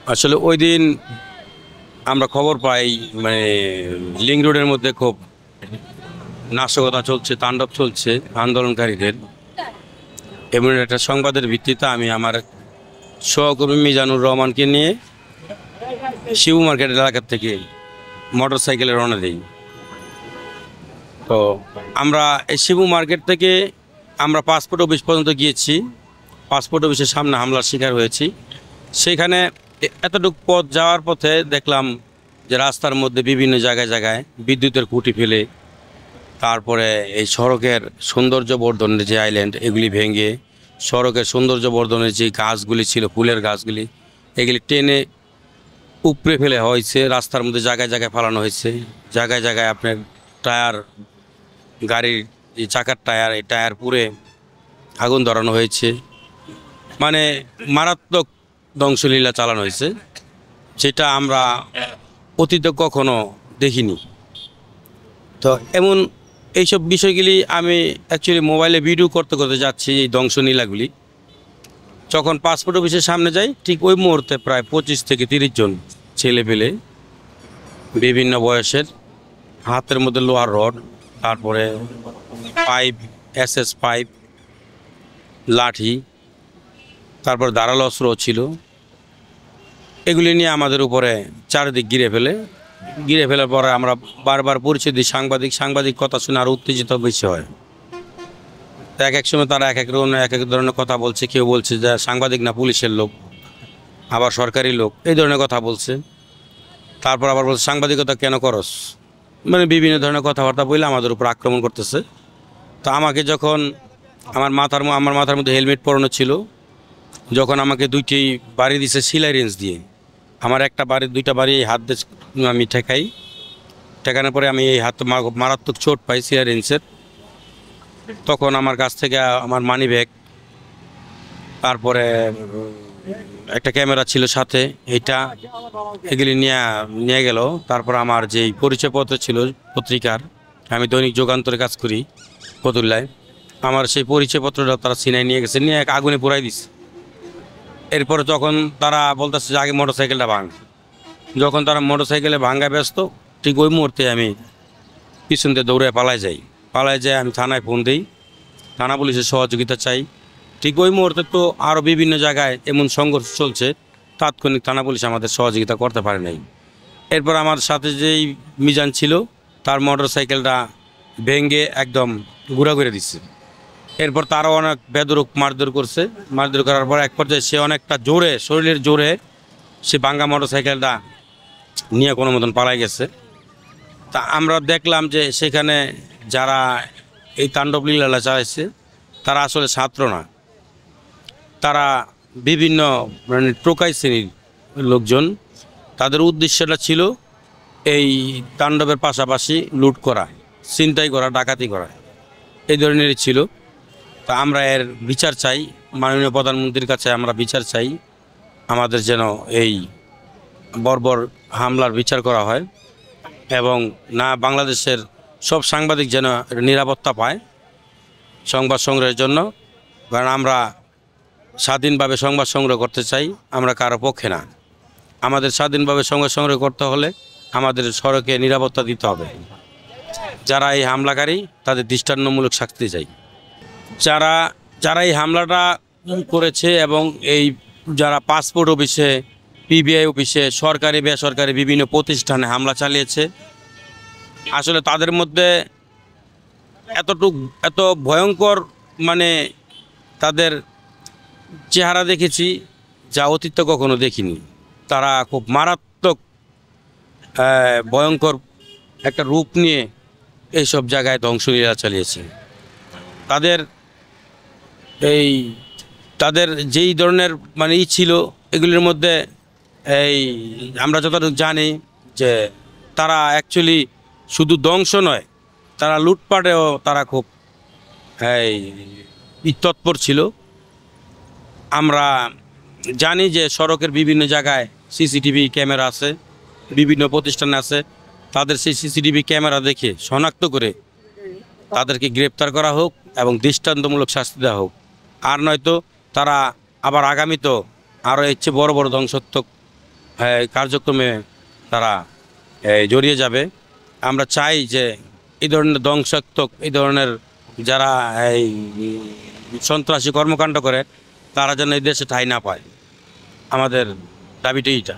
আসলে ওই দিন আমরা খবর পাই, মানে লিংক রোডের মধ্যে খুব নাশকতা চলছে, তাণ্ডব চলছে আন্দোলনকারীদের। এমন একটা সংবাদের ভিত্তিতে আমি আমার সহকর্মী মিজানুর রহমানকে নিয়ে শিবু মার্কেট এলাকা থেকে মোটর সাইকেলে রওনা দিই। তো আমরা এই শিবু মার্কেট থেকে আমরা পাসপোর্ট অফিস পর্যন্ত গিয়েছি। পাসপোর্ট অফিসের সামনে হামলার শিকার হয়েছি। সেখানে এতটুকু পথ যাওয়ার পথে দেখলাম যে রাস্তার মধ্যে বিভিন্ন জায়গায় জায়গায় বিদ্যুতের খুঁটি ফেলে, তারপরে এই সড়কের সৌন্দর্য বর্ধনের যে আইল্যান্ড এগুলি ভেঙে সড়কের সৌন্দর্য বর্ধনের যে গাছগুলি ছিল, ফুলের গাছগুলি, এগুলি টেনে উপড়ে ফেলে হয়েছে। রাস্তার মধ্যে জায়গায় জায়গায় ফালানো হয়েছে। জায়গায় জায়গায় আপনার টায়ার, গাড়ির যে চাকার টায়ার, এই টায়ার পুড়ে আগুন ধরানো হয়েছে। মানে মারাত্মক ধ্বংসলীলা চালানো হয়েছে, যেটা আমরা অতীতে কখনো দেখিনি। তো এমন এইসব বিষয়গুলি আমি অ্যাকচুয়ালি মোবাইলে ভিডিও করতে করতে যাচ্ছি। এই ধ্বংসলীলাগুলি যখন পাসপোর্ট অফিসের সামনে যাই, ঠিক ওই মুহূর্তে প্রায় 25 থেকে 30 জন ছেলে পেলে বিভিন্ন বয়সের, হাতের মধ্যে লোহার রড, তারপরে পাইপ, এসএস পাইপ, লাঠি, তারপর ধারালো অস্ত্র ছিল, এগুলি নিয়ে আমাদের উপরে চারিদিক ঘিরে ফেলার পরে আমরা বারবার পরিচয় দিই সাংবাদিক কথা শুনে আরও উত্তেজিত বেশি হয়। তো এক এক সময় তারা এক এক ধরনের কথা বলছে। কেউ বলছে যে সাংবাদিক না পুলিশের লোক, আবার সরকারি লোক, এই ধরনের কথা বলছে। তারপর আবার বলছে সাংবাদিকতা কেন করস, মানে বিভিন্ন ধরনের কথাবার্তা বলে আমাদের উপর আক্রমণ করতেছে। তো আমাকে যখন আমার মাথার মধ্যে হেলমেট পরানো ছিল, যখন আমাকে দুইটি বাড়ি দিছে সিলাই রেঞ্জ দিয়ে, আমার দুইটা বাড়ি এই হাত দিয়ে আমি ঠেকানোর পরে আমি এই হাত মারাত্মক চোট পাই সিলাই রেঞ্জের। তখন আমার কাছ থেকে আমার মানি ব্যাগ, তারপরে একটা ক্যামেরা ছিল সাথে, এগুলি নিয়ে গেল। তারপর আমার যেই পরিচয়পত্র ছিল পত্রিকার, আমি দৈনিক যুগান্তরে কাজ করি ফতুল্লায়, আমার সেই পরিচয়পত্রটা তারা ছিনাই নিয়ে গেছে, নিয়ে আগুনে পুরাই দিছে। এরপরে তখন তারা বলতেছে যে আগে মোটরসাইকেলটা ভাঙ। যখন তারা মোটরসাইকেলে ভাঙায় ব্যস্ত, ঠিক ওই মুহূর্তে আমি পিছন দিয়ে দৌড়ে পালায় যাই। আমি থানায় ফোন দিই, থানা পুলিশের সহযোগিতা চাই। ঠিক ওই মুহূর্তে তো আরও বিভিন্ন জায়গায় এমন সংঘর্ষ চলছে, তাৎক্ষণিক থানা পুলিশ আমাদের সহযোগিতা করতে পারে নাই। এরপর আমার সাথে যেই মিজান ছিল, তার মোটরসাইকেলটা ভেঙে একদম ঘুরা করে দিচ্ছে। এরপর তারও অনেক বেদরক মারধর করার পর এক পর্যায়ে সে অনেকটা শরীরের জোরে সে ভাঙ্গা মোটরসাইকেলটা নিয়ে কোনো মতন পালাই গেছে। তা আমরা দেখলাম যে সেখানে যারা এই তাণ্ডব লীলা চালাইছে তারা আসলে ছাত্র না, তারা বিভিন্ন মানে টোকাই শ্রেণীর লোকজন। তাদের উদ্দেশ্যটা ছিল এই তাণ্ডবের পাশাপাশি লুট করা, ছিনতাই করা, ডাকাতি করা, এই ধরনেরই ছিল। তা আমরা এর বিচার চাই, মাননীয় প্রধানমন্ত্রীর কাছে আমরা বিচার চাই, আমাদের যেন এই বর্বর হামলার বিচার করা হয় এবং বাংলাদেশের সব সাংবাদিক যেন নিরাপত্তা পায় সংবাদ সংগ্রহের জন্য। কারণ আমরা স্বাধীনভাবে সংবাদ সংগ্রহ করতে চাই, আমরা কারো পক্ষে না। আমাদের স্বাধীনভাবে সংবাদ সংগ্রহ করতে হলে আমাদের সড়কে নিরাপত্তা দিতে হবে। যারা এই হামলাকারী তাদের দৃষ্টান্তমূলক শাস্তি চাই। যারা এই হামলাটা করেছে এবং এই যারা পাসপোর্ট অফিসে, পিবিআই অফিসে, সরকারি বেসরকারি বিভিন্ন প্রতিষ্ঠানে হামলা চালিয়েছে, আসলে তাদের মধ্যে এত ভয়ঙ্কর মানে তাদের চেহারা দেখেছি যা অতীতে কখনো দেখিনি। তারা খুব মারাত্মক ভয়ঙ্কর একটা রূপ নিয়ে এইসব জায়গায় ধ্বংসলীলা চালিয়েছে। তাদের যেই ধরনের মানে ছিল, এগুলির মধ্যে আমরা যতটুকু জানি যে তারা অ্যাকচুয়ালি শুধু ধ্বংস নয়, তারা লুটপাটেও তারা খুব তৎপর ছিল। আমরা জানি যে সড়কের বিভিন্ন জায়গায় সিসিটিভি ক্যামেরা আছে, বিভিন্ন প্রতিষ্ঠানে আছে। তাদের সেই সিসিটিভি ক্যামেরা দেখে শনাক্ত করে তাদেরকে গ্রেপ্তার করা হোক এবং দৃষ্টান্তমূলক শাস্তি দেওয়া হোক। আর নয়তো তারা আবার আগামীতেও আরও এর চেয়ে বড় বড় ধ্বংসাত্মক কার্যক্রমে তারা জড়িয়ে যাবে। আমরা চাই যে এই ধরনের ধ্বংসাত্মক এই ধরনের যারা এই সন্ত্রাসী কর্মকাণ্ড করে তারা যেন এই দেশে ঠাঁই না পায়। আমাদের দাবিটাই এটা।